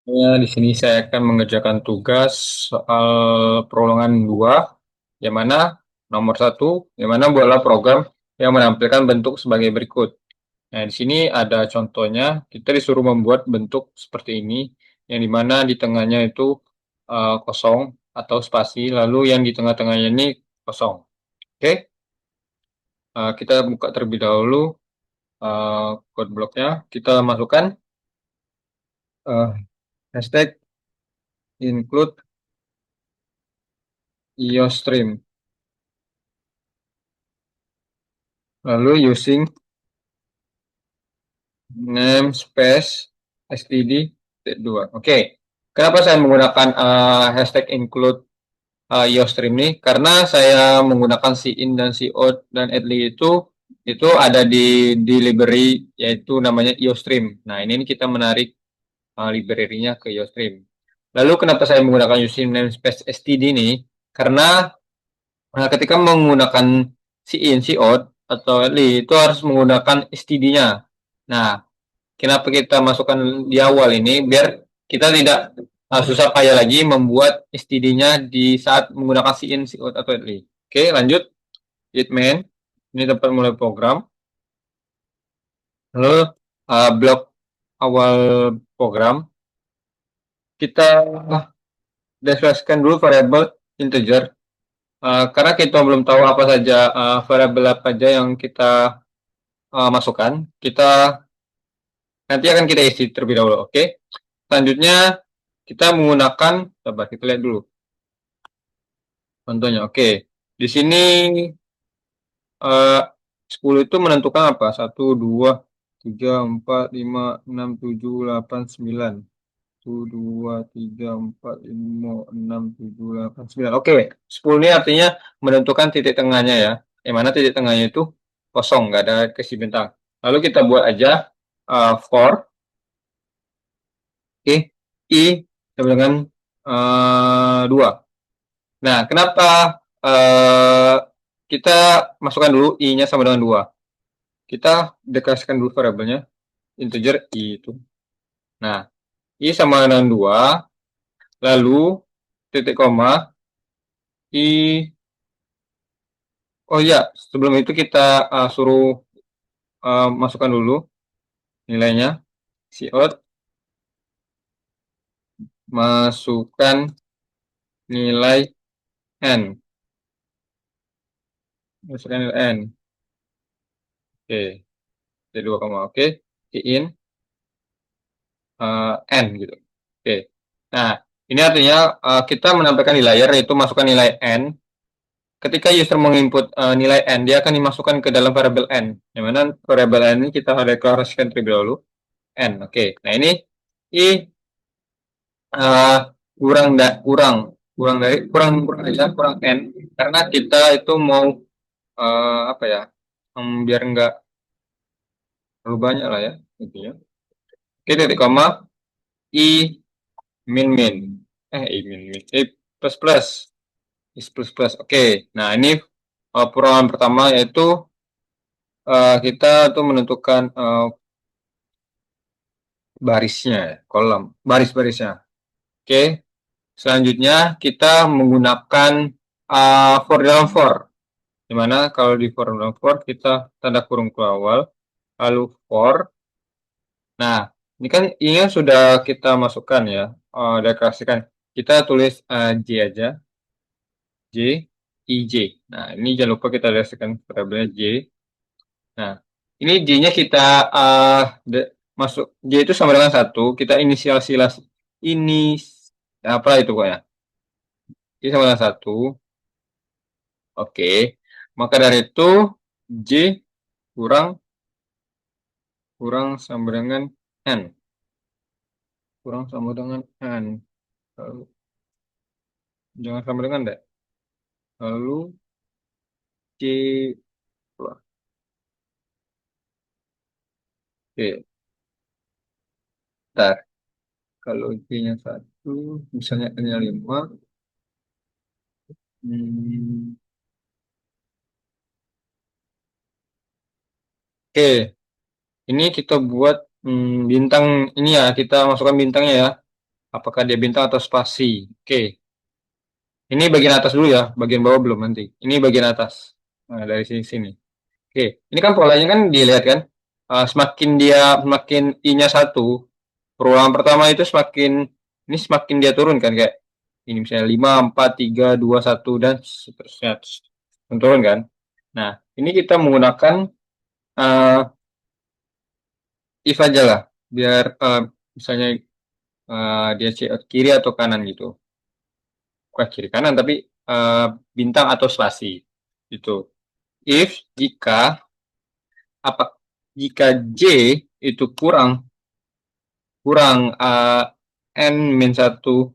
Ya, di sini saya akan mengerjakan tugas soal perolongan 2, yang mana nomor satu, yang mana buatlah program yang menampilkan bentuk sebagai berikut. Nah, di sini ada contohnya, kita disuruh membuat bentuk seperti ini, yang dimana di tengahnya itu kosong atau spasi, lalu yang di tengah-tengahnya ini kosong. Oke, kita buka terlebih dahulu code blocknya, kita masukkan uh, hashtag include iostream. Lalu using namespace std 2. Oke. Kenapa saya menggunakan hashtag include iostream ini? Karena saya menggunakan cin dan cout dan atli itu ada di library yaitu namanya iostream. Nah, ini kita menarik library-nya ke iostream. Lalu kenapa saya menggunakan using namespace std ini? Karena ketika menggunakan cin, cout atau atli itu harus menggunakan std-nya. Nah, kenapa kita masukkan di awal ini biar kita tidak susah payah lagi membuat std-nya di saat menggunakan cin, cout atau atli. Oke, lanjut. Git main. Ini tempat mulai program. Lalu blok awal program kita deklarasikan dulu variabel integer. Karena kita belum tahu apa saja variabel apa saja yang kita masukkan, kita nanti akan kita isi terlebih dahulu. Oke. Selanjutnya kita menggunakan, coba kita lihat dulu contohnya. Oke, di sini 10 itu menentukan apa? 1, 2, 3, 4, 5, 6, 7, 8, 9. 1, 2, 3, 4, 5, 6, 7, 8, 9. Oke, 10 ini artinya menentukan titik tengahnya ya. Yang mana titik tengahnya itu kosong, nggak ada kasih bintang. Lalu kita buat aja for, oke, i sama dengan 2. Nah, kenapa uh, kita masukkan dulu i-nya sama dengan 2? Kita deklarasikan dulu variabelnya, integer i itu. Nah, i sama dengan 2, lalu titik koma, i, oh ya, sebelum itu kita suruh masukkan dulu nilainya, cout, masukkan nilai n, masukkan nilai n, oke, t 2, oke, in, n gitu. Oke. Nah, ini artinya kita menampilkan di layar yaitu masukkan nilai n. Ketika user menginput nilai n, dia akan dimasukkan ke dalam variabel n. Yang mana variabel n ini kita harus deklarasikan terlebih dahulu n. Oke. Nah, ini i uh, kurang n karena kita itu mau apa ya? Biar enggak terlalu banyak lah ya gitu ya. Oke, titik koma i min min i min min i plus plus is plus plus. Oke, nah ini perubahan pertama yaitu kita tuh menentukan barisnya, kolom baris-barisnya. Oke, selanjutnya kita menggunakan for dalam for, dimana kalau di for dalam for kita tanda kurung ke awal, lalu for. Nah, ini kan ini sudah kita masukkan ya, deklarasikan. Kita tulis j aja, j, ij. Nah, ini jangan lupa kita deklarasikan variabelnya j. Nah, ini j-nya kita masuk, j itu sama dengan 1, kita ini apa itu kok ya? J sama dengan 1. Oke. Maka dari itu j kurang kurang sama dengan n. Kurang sama dengan n. Lalu jangan sama dengan deh. Lalu j, oke. Bentar. Kalau j-nya 1, misalnya n-nya 5. Hmm, oke. Ini kita buat bintang ini ya, kita masukkan bintangnya ya. Apakah dia bintang atau spasi? Oke. Ini bagian atas dulu ya, bagian bawah belum nanti. Ini bagian atas. Nah, dari sini. Oke, ini kan polanya kan dilihat kan, semakin I-nya satu, perulangan pertama itu semakin dia turun kan, kayak ini misalnya 5, 4, 3, 2, 1, dan seterusnya. Turun kan. Nah, ini kita menggunakan uh, if aja lah, biar misalnya dia kiri atau kanan gitu. Bukan kiri kanan, tapi bintang atau spasi. Gitu. If apa jika J itu kurang kurang n min satu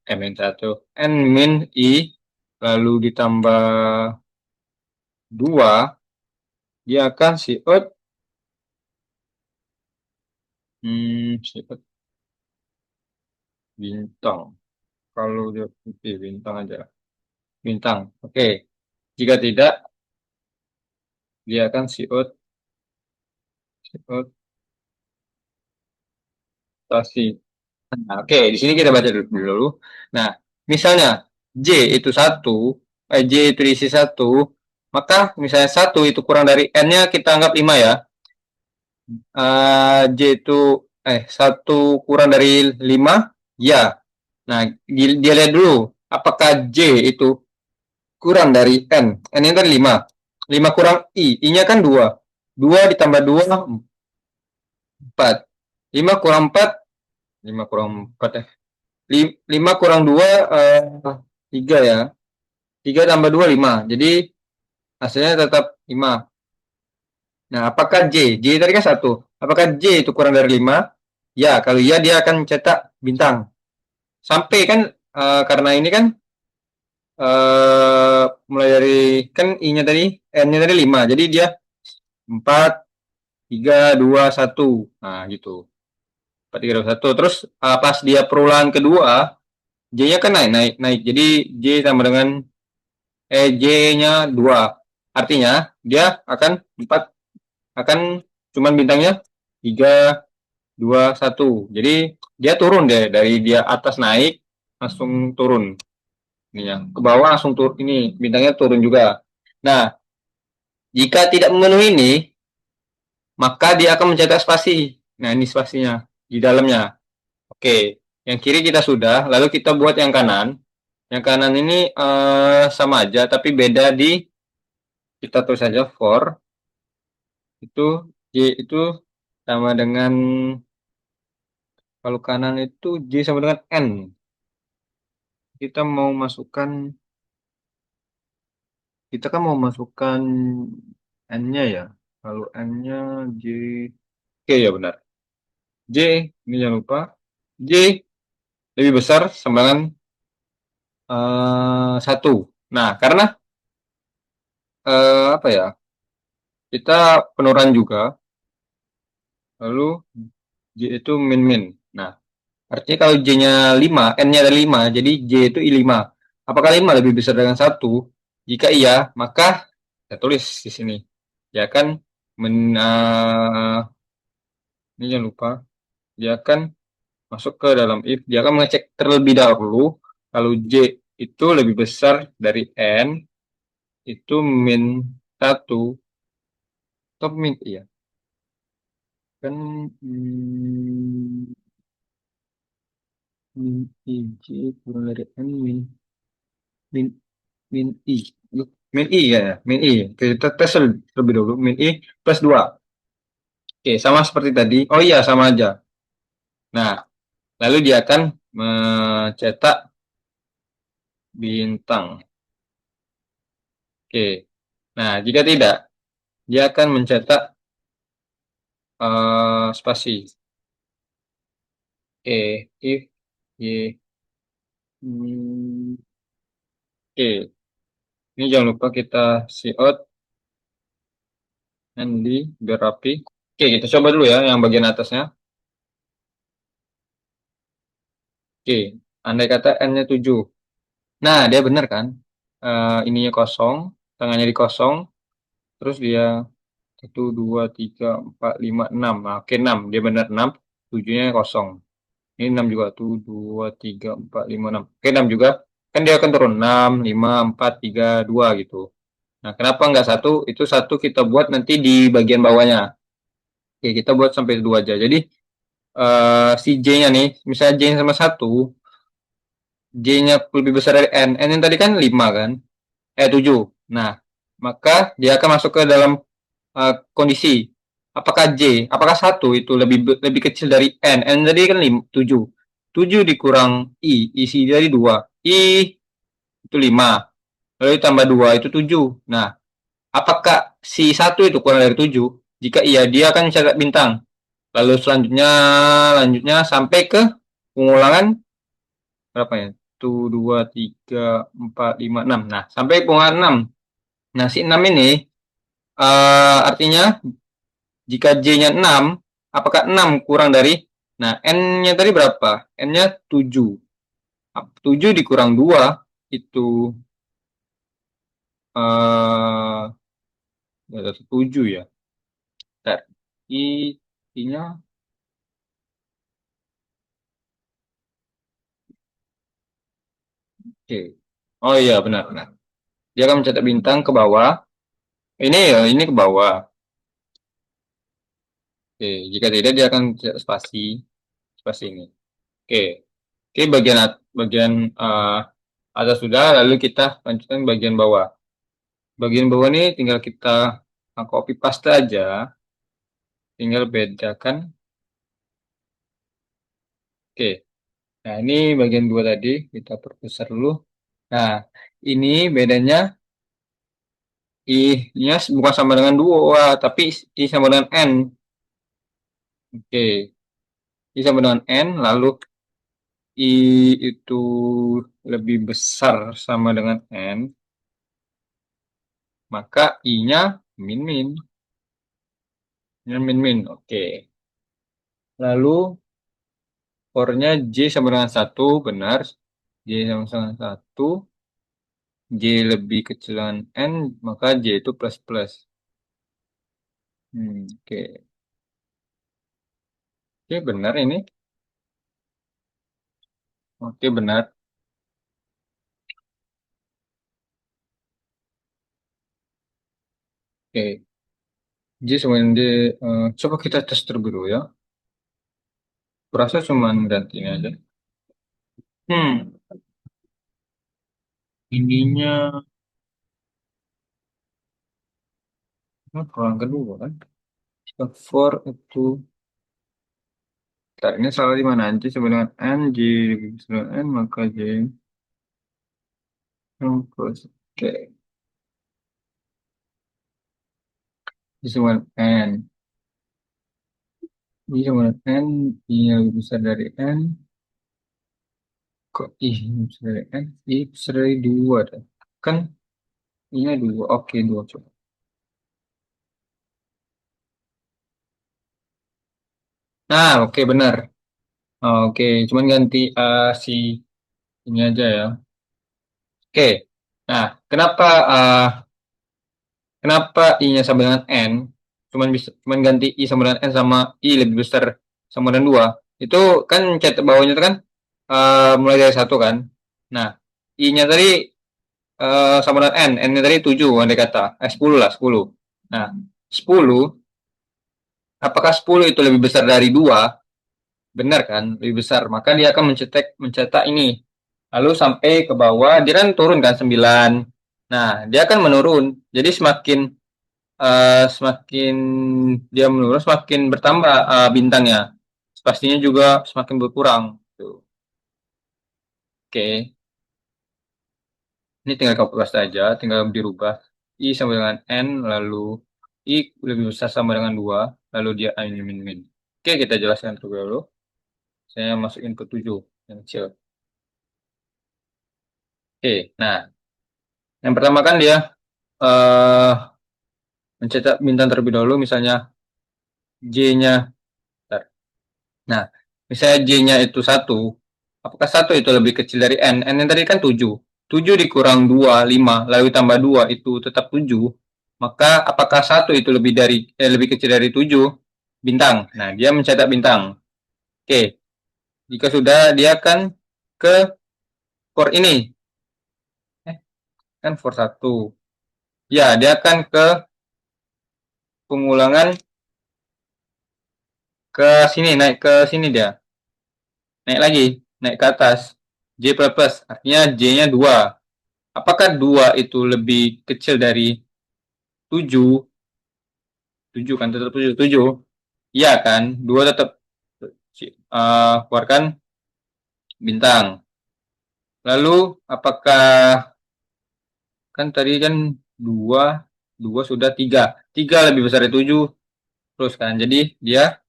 min satu n min I lalu ditambah 2, dia akan siot siot bintang. Kalau dia putih bintang aja, bintang. Oke, jika tidak dia akan siot stasi. Nah, oke, di sini kita baca dulu. Nah, misalnya J itu satu, J itu diisi satu, maka misalnya satu itu kurang dari N-nya kita anggap 5 ya. J itu satu kurang dari 5, ya. Nah, dia lihat dulu apakah J itu kurang dari N. N-nya kan 5. 5 kurang I. I-nya kan 2. 2 ditambah 2, 4. 5 kurang 4, 5 kurang 4 5 kurang 2, 3 ya. 3 tambah 2, 5. Jadi hasilnya tetap 5. Nah, apakah J tadi kan 1. Apakah J itu kurang dari 5? Ya, kalau iya dia akan cetak bintang. Sampai kan, karena ini kan mulai dari kan I-nya tadi, N-nya tadi 5. Jadi dia 4, 3, 2, 1. Nah, gitu. 4, 3, 2, 1. Terus pas dia perulangan kedua, J-nya kan naik. Jadi J sama dengan J-nya 2. Artinya dia akan 4, akan cuman bintangnya 3, 2, 1. Jadi dia turun deh, dari dia atas naik langsung turun. Ini ya, ke bawah langsung turun, ini bintangnya turun juga. Nah, jika tidak memenuhi ini, maka dia akan mencetak spasi. Nah, ini spasinya di dalamnya. Oke, yang kiri kita sudah, lalu kita buat yang kanan. Yang kanan ini sama aja, tapi beda di kita tulis saja for itu J itu sama dengan, kalau kanan itu J sama dengan N. Kita mau masukkan, kita kan mau masukkan N-nya ya. Kalau N-nya J, oke ya benar. J, ini jangan lupa. J lebih besar sama dengan 1. Nah, karena apa ya, kita penurunan juga, lalu J itu min-min. Nah, artinya kalau J-nya 5, N-nya ada 5, jadi J itu I5. Apakah 5 lebih besar dengan 1? Jika iya, maka saya tulis di sini. Ya kan, ini jangan lupa, dia akan masuk ke dalam if, dia akan mengecek terlebih dahulu kalau J itu lebih besar dari N, itu min 1, atau min, iya. Kan min I, J kurang dari N, min, min I. Min I ya, min I. Kita tes terlebih dahulu, min I plus 2. Oke, sama seperti tadi. Oh iya, sama aja. Nah, lalu dia akan mencetak bintang. Oke. Nah, jika tidak, dia akan mencetak spasi. If Y. Oke. Ini jangan lupa kita out and di biar rapi. Oke, kita coba dulu ya yang bagian atasnya. Oke, andai kata N-nya 7. Nah, dia benar kan? Ininya kosong, tengahnya di kosong, terus dia 1, 2, 3, 4, 5, 6. Nah, oke, 6. Dia benar 6, 7-nya kosong. Ini 6 juga. 1, 2, 3, 4, 5, 6. Oke, 6 juga. Kan dia akan turun 6, 5, 4, 3, 2 gitu. Nah, kenapa nggak satu? Itu satu kita buat nanti di bagian bawahnya. Oke, kita buat sampai 2 aja. Jadi, si J-nya nih, misalnya J sama satu, J-nya lebih besar dari N. N yang tadi kan 5 kan? 7. Nah, maka dia akan masuk ke dalam kondisi apakah J, apakah satu itu lebih kecil dari N. N tadi kan 5, 7. 7 dikurang I, isi dari 2. I itu 5. Lalu ditambah 2 itu 7. Nah, apakah si satu itu kurang dari 7? Jika iya, dia akan mencatat bintang. Lalu lanjutnya sampai ke pengulangan berapa ya? 1, 2, 3, 4, 5, 6. Nah, sampai pengulangan 6. Nah, si 6 ini artinya jika J-nya 6, apakah 6 kurang dari, nah N-nya tadi berapa? N-nya 7. 7 dikurang 2 itu eh 7 ya. Bentar. I-nya oke. Oh iya benar benar. Dia akan mencetak bintang ke bawah. Ini ya, ini ke bawah. Oke, jika tidak dia akan mencetak spasi ini. Oke. Oke, bagian atas sudah, lalu kita lanjutkan bagian bawah. Bagian bawah ini tinggal kita copy paste aja, tinggal bedakan. Oke, nah ini bagian dua tadi, kita perbesar dulu. Nah, ini bedanya I-nya bukan sama dengan 2, tapi I sama dengan N. Oke, I sama dengan N, lalu I itu lebih besar sama dengan N, maka I-nya min-min. Min-min, oke. Lalu for-nya J sama dengan 1, benar. J sama dengan 1, J lebih kecil dengan N, maka J itu plus-plus. Oke. Oke, benar ini. Oke, benar. Oke. J sama dengan D. Coba kita tes terlebih dulu ya. Kurasa cuma ganti ini aja. Hmm, ininya ruang kedua kan. For itu. Bentar, ini salah di mana? J sama dengan N, J lebih besar dengan N, maka J plus. Oke. J sama dengan N. J sama dengan N, I yang lebih besar dari N. Kok I lebih besar dari N? I besar dari 2 dah. Kan I-nya 2. Oke, 2 coba. Nah, oke benar. Oke, cuman ganti si ini aja ya. Oke. Nah, kenapa I-nya sama dengan N? Cuman ganti I sama dengan N sama I lebih besar sama dengan 2. Itu kan cat bawahnya itu kan mulai dari 1 kan. Nah, I-nya tadi sama dengan N. N-nya tadi 7 andai kata. 10 lah, 10. Nah, 10, apakah 10 itu lebih besar dari 2? Benar kan? Lebih besar. Maka dia akan mencetak ini. Lalu sampai ke bawah, dia kan turun kan 9. Nah, dia akan menurun. Jadi semakin dia menurun, semakin bertambah bintangnya. Pastinya juga semakin berkurang. Tuh. Oke, ini tinggal copy paste aja, tinggal dirubah. I sama dengan N, lalu I lebih besar sama dengan 2, lalu dia min min min. Oke, kita jelaskan terlebih dahulu. Saya masuk input 7 yang kecil. Oke, nah yang pertama kan dia eh mencetak bintang terlebih dahulu, misalnya J-nya. Nah, misalnya J-nya itu 1, apakah 1 itu lebih kecil dari N? N yang tadi kan 7. 7 dikurang 2, 5, lalu tambah 2 itu tetap 7. Maka apakah 1 itu lebih kecil dari 7? Bintang. Nah, dia mencetak bintang. Oke. Jika sudah, dia akan ke for ini. Kan for 1. Ya, dia akan ke pengulangan ke sini, naik ke sini dia. Naik lagi, naik ke atas. J++, artinya J-nya 2. Apakah 2 itu lebih kecil dari 7? 7 kan, tetap 7. 7. Iya kan, 2 tetap keluarkan bintang. Lalu, apakah, kan tadi kan 2, 2 sudah 3. 3 lebih besar dari 7. Terus kan, jadi dia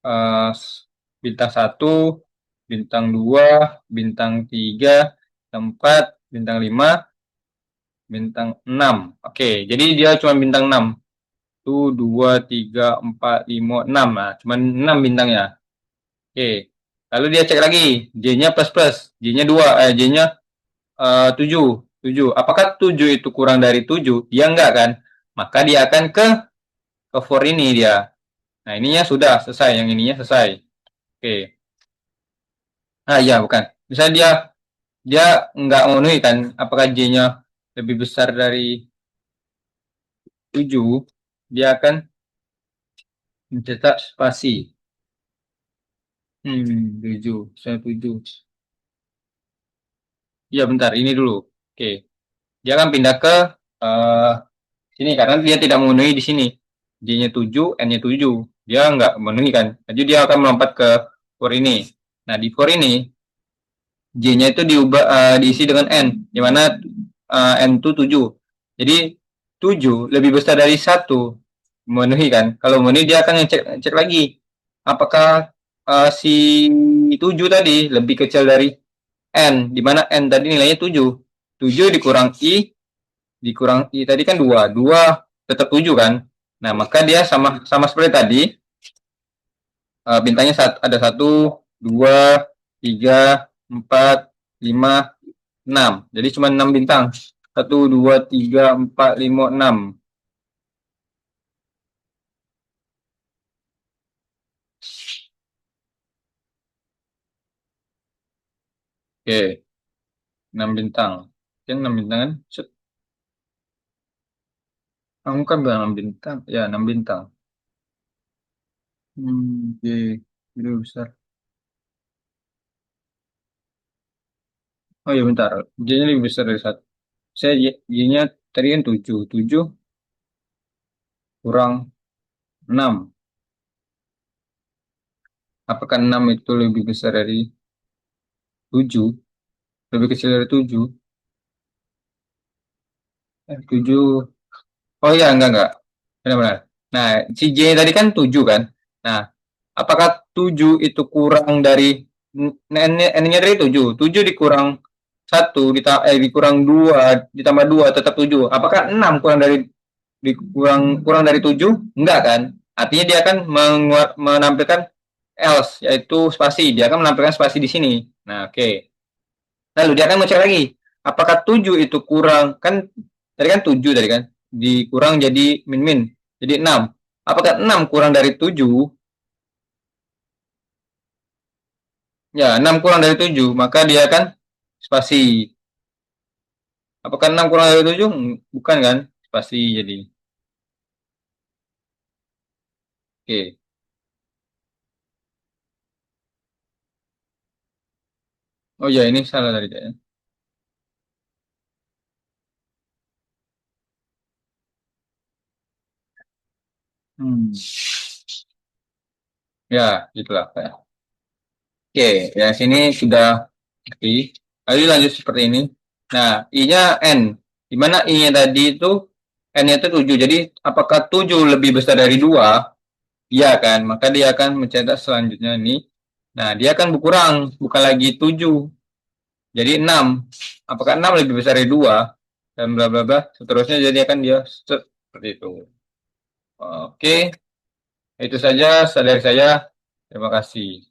uh, bintang 1, bintang 2, bintang 3, 4, bintang 5, bintang 6. Oke, jadi dia cuma bintang 6. 1, 2, 3, 4, 5, 6. Nah, cuma 6 bintangnya. Oke. Lalu dia cek lagi. J-nya plus. J-nya 2. J-nya 7. 7. Apakah 7 itu kurang dari 7? Dia enggak kan? Maka dia akan ke for ini dia. Nah, ininya sudah selesai. Yang ininya selesai. Oke. Ah, iya, bukan. Misalnya dia nggak memenuhi kan? Apakah J-nya lebih besar dari 7? Dia akan mencetak spasi. 7. Saya 7. Iya, bentar. Ini dulu. Oke. Dia akan pindah ke uh, sini karena dia tidak memenuhi di sini. J-nya 7, N-nya 7. Dia nggak memenuhi kan. Jadi dia akan melompat ke for ini. Nah, di for ini J-nya itu diisi dengan N, di mana N itu 7. Jadi 7 lebih besar dari 1, memenuhi kan. Kalau memenuhi dia akan cek lagi apakah si 7 tadi lebih kecil dari N, di mana N tadi nilainya 7. 7 dikurang I tadi kan 2. 2 tetap 7 kan. Nah, maka dia sama sama seperti tadi, bintangnya ada 1, 2, 3, 4, 5, 6. Jadi cuma 6 bintang. 1, 2, 3, 4, 5, 6. Oke, 6 bintang. Oke, 6 bintang kan? Kamu kan bilang 6 bintang. Ya, 6 bintang. Oke. Ini besar. Oh iya, bentar. J-nya lebih besar dari 1. Saya J-nya tadi kan 7. 7 kurang 6. Apakah 6 itu lebih besar dari 7? Lebih kecil dari 7? 7. Oh iya, enggak. Benar-benar. Nah, si J tadi kan 7 kan? Nah, apakah 7 itu kurang dari N-nya dari 7? 7 dikurang 1, dikurang 2, ditambah 2 tetap 7. Apakah 6 kurang dari 7? Enggak kan? Artinya dia akan menampilkan else, yaitu spasi. Dia akan menampilkan spasi di sini. Nah, oke. Lalu dia akan mencari lagi. Apakah 7 itu kurang, kan tadi kan 7 tadi kan? Dikurang jadi min-min. Jadi 6. Apakah 6 kurang dari 7? Ya, 6 kurang dari 7, maka dia akan spasi. Apakah 6 kurang dari 7? Bukan kan? Spasi jadi. Oke. Oh ya, ini salah tadi ya. Hmm. Ya, gitulah. Oke, ya sini sudah I. Lalu lanjut seperti ini. Nah, I-nya N. Di mana I-nya tadi itu N-nya itu 7. Jadi, apakah 7 lebih besar dari 2? Iya kan? Maka dia akan mencetak selanjutnya ini. Nah, dia akan berkurang. Bukan lagi 7. Jadi 6. Apakah 6 lebih besar dari 2? Dan bla bla bla. Seterusnya jadi akan dia seperti itu. Oke, itu saja dari saya. Terima kasih.